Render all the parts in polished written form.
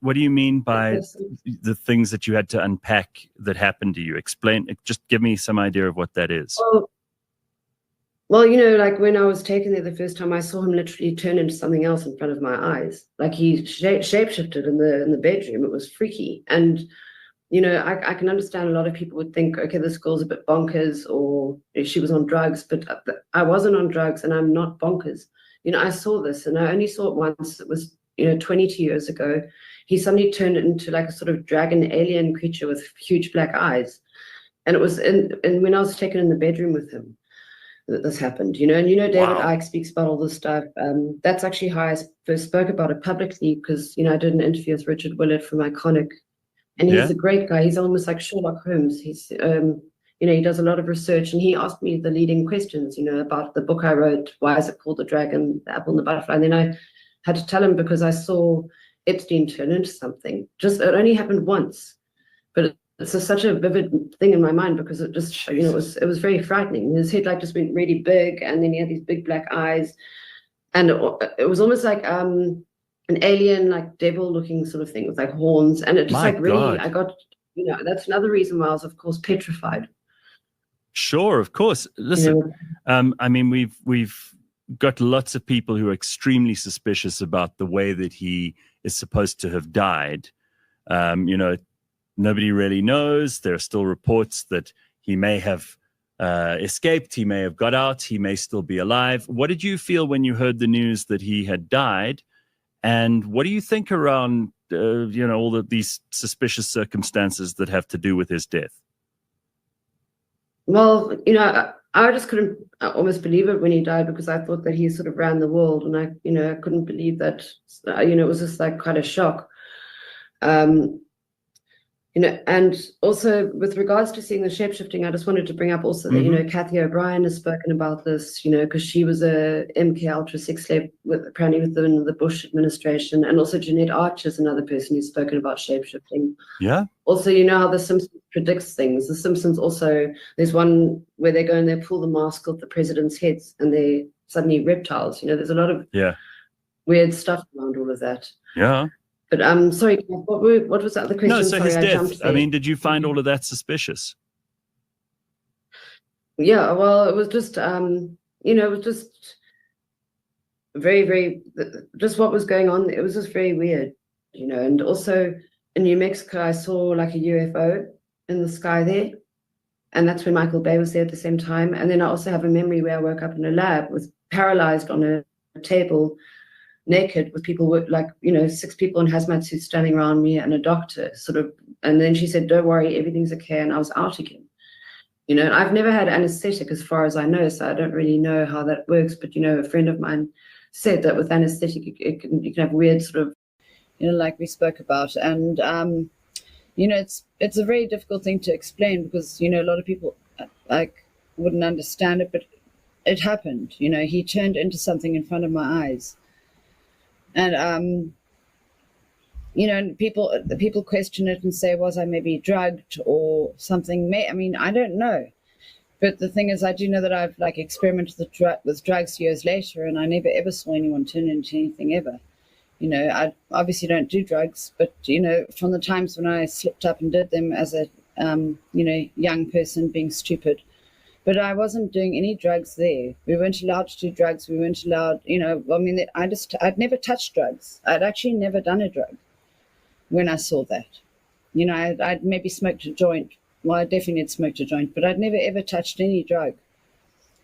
What do you mean by Yes. the things that you had to unpack that happened to you? Explain, just give me some idea of what that is. Well, like when I was taken there the first time, I saw him literally turn into something else in front of my eyes. Like he shapeshifted in the bedroom. It was freaky. And, I can understand a lot of people would think, okay, this girl's a bit bonkers or if she was on drugs, but I wasn't on drugs and I'm not bonkers. I saw this and I only saw it once. It was, 22 years ago. He suddenly turned into like a sort of dragon alien creature with huge black eyes. And it was and when I was taken in the bedroom with him, that this happened, and David Wow. Icke speaks about all this stuff. That's actually how I first spoke about it publicly because, I did an interview with Richard Willett from Iconic, and he's Yeah. a great guy. He's almost like Sherlock Holmes. He's, he does a lot of research, and he asked me the leading questions, about the book I wrote, why is it called The Dragon, the Apple and the Butterfly? And then I had to tell him because I saw Epstein turn into something. It only happened once, but it's such a vivid thing in my mind because it just, it was very frightening. His head just went really big, and then he had these big black eyes, and it was almost like an alien, like devil-looking sort of thing with like horns, and it just My really, God. I got, that's another reason why I was, of course, petrified. Sure, of course. Listen, I mean, we've got lots of people who are extremely suspicious about the way that he is supposed to have died. Nobody really knows. There are still reports that he may have escaped, he may have got out, he may still be alive. What did you feel when you heard the news that he had died? And what do you think around, all of these suspicious circumstances that have to do with his death? Well, I just couldn't almost believe it when he died because I thought that he sort of ran the world, and I couldn't believe that, it was just like quite a shock. And also with regards to seeing the shapeshifting, I just wanted to bring up also that, Kathy O'Brien has spoken about this, because she was a MK Ultra 6 slave apparently within the Bush administration. And also Jeanette Archer is another person who's spoken about shapeshifting. Yeah. Also, how The Simpsons predicts things. The Simpsons also, there's one where they go and they pull the mask off the president's heads and they're suddenly reptiles. There's a lot of weird stuff around all of that. Yeah. But sorry, what was the other question? No, so sorry, his I death. jumped there. I mean, did you find all of that suspicious? Yeah, well, it was just, it was just very, very, just what was going on. It was just very weird, and also in New Mexico, I saw like a UFO in the sky there. And that's when Michael Bay was there at the same time. And then I also have a memory where I woke up in a lab with paralyzed on a table, naked, with people with 6 people in hazmat suits standing around me and a doctor and then she said, don't worry, everything's okay. And I was out again. And I've never had anesthetic as far as I know, so I don't really know how that works. But, a friend of mine said that with anesthetic, you can have weird sort of, like we spoke about. And, it's a very difficult thing to explain because, a lot of people wouldn't understand it, but it happened. He turned into something in front of my eyes. And, people question it and say, was I maybe drugged or something? I mean, I don't know. But the thing is, I do know that I've experimented with drugs years later, and I never ever saw anyone turn into anything ever. I obviously don't do drugs, but, from the times when I slipped up and did them as a, young person being stupid. But I wasn't doing any drugs there. We weren't allowed to do drugs. We weren't allowed, I'd never touched drugs. I'd actually never done a drug when I saw that. I'd maybe smoked a joint. Well, I definitely had smoked a joint, but I'd never ever touched any drug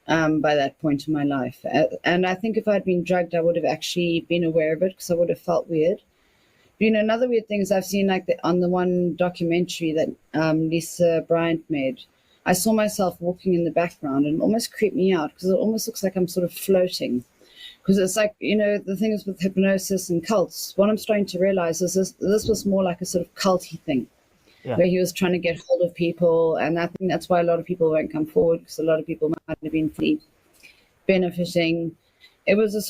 by that point in my life. And I think if I'd been drugged, I would have actually been aware of it because I would have felt weird. But, another weird thing is I've seen on the one documentary that Lisa Bryant made, I saw myself walking in the background and it almost creeped me out because it almost looks like I'm sort of floating. Because it's like, the thing is with hypnosis and cults, what I'm starting to realize is this was more like a sort of culty thing, where he was trying to get hold of people. And I think that's why a lot of people won't come forward because a lot of people might have been benefiting. It was a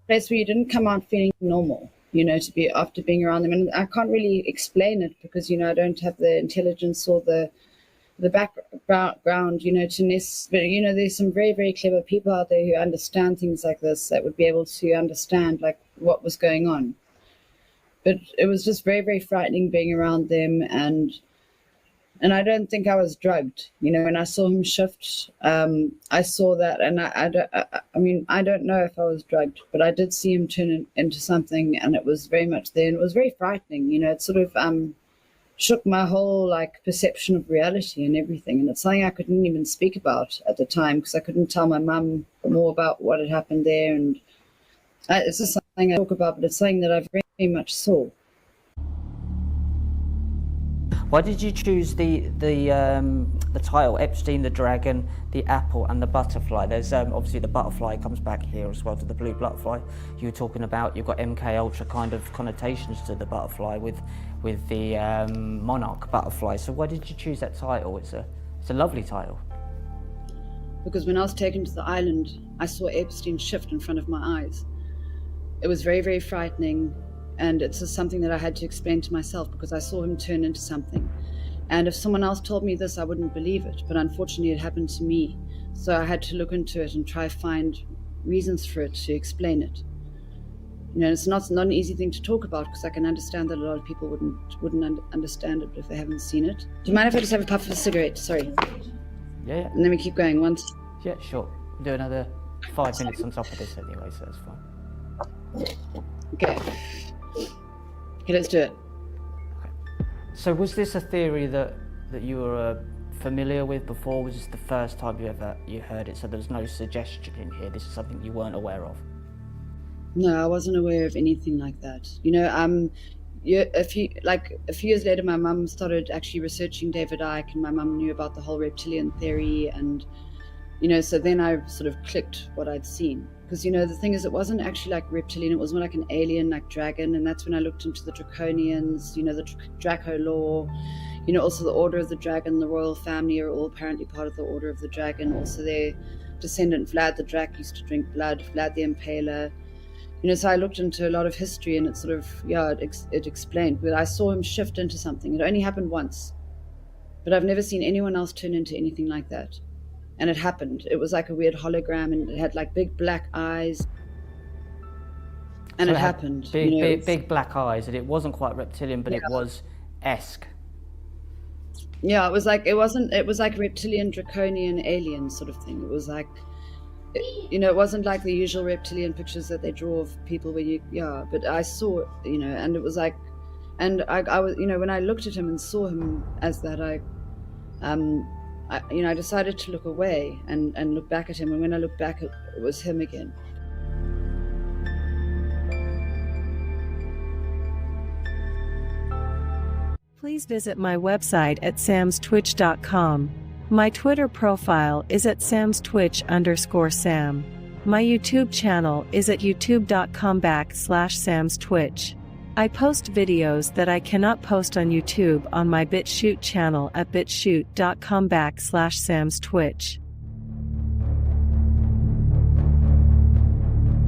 place where you didn't come out feeling normal, to be after being around them. And I can't really explain it because, I don't have the intelligence or the background, but, there's some very, very clever people out there who understand things like this that would be able to understand, what was going on. But it was just very, very frightening being around them, and I don't think I was drugged. When I saw him shift, I saw that, and I don't know if I was drugged, but I did see him turn into something, and it was very much there, and it was very frightening. It sort of shook my whole perception of reality and everything, and it's something I couldn't even speak about at the time because I couldn't tell my mum more about what had happened there, and it's just something I talk about, but it's something that I very much saw. Why did you choose the title Epstein, the Dragon, the Apple, and the Butterfly? There's obviously the butterfly comes back here as well to the blue butterfly. You were talking about you've got MK Ultra kind of connotations to the butterfly with the monarch butterfly. So why did you choose that title? It's a lovely title. Because when I was taken to the island, I saw Epstein shift in front of my eyes. It was very, very frightening. And it's just something that I had to explain to myself because I saw him turn into something. And if someone else told me this, I wouldn't believe it. But unfortunately, it happened to me. So I had to look into it and try to find reasons for it to explain it. It's not an easy thing to talk about because I can understand that a lot of people wouldn't understand it if they haven't seen it. Do you mind if I just have a puff of a cigarette? Sorry. Yeah. And then we keep going once. Yeah, sure. We'll do another 5 minutes on top of this anyway, so that's fine. Okay. Okay, let's do it. Okay. So was this a theory that you were familiar with before? Was this the first time you heard it? So there's no suggestion in here. This is something you weren't aware of. No, I wasn't aware of anything like that. A few years later, my mum started actually researching David Icke, and my mum knew about the whole reptilian theory, and so then I sort of clicked what I'd seen. Because, the thing is, it wasn't actually like reptilian, it was more like an alien, like dragon. And that's when I looked into the Draconians, the Draco law, also the Order of the Dragon, the royal family are all apparently part of the Order of the Dragon. Also their descendant, Vlad the Drac, used to drink blood, Vlad the Impaler. So I looked into a lot of history, and it sort of, it explained. But I saw him shift into something. It only happened once. But I've never seen anyone else turn into anything like that. And it happened. It was like a weird hologram, and it had like big black eyes. And so it happened. Big black eyes, and it wasn't quite reptilian, but it was esque. Yeah, it was like reptilian, draconian, alien sort of thing. It was like, it wasn't like the usual reptilian pictures that they draw of people where but I saw, and it was like, and I was, when I looked at him and saw him as that, I decided to look away and look back at him. And when I looked back, it was him again. Please visit my website at samstwitch.com. My Twitter profile is at samstwitch_sam. My YouTube channel is at youtube.com/samstwitch. I post videos that I cannot post on YouTube on my BitChute channel at bitchute.com/samstwitch.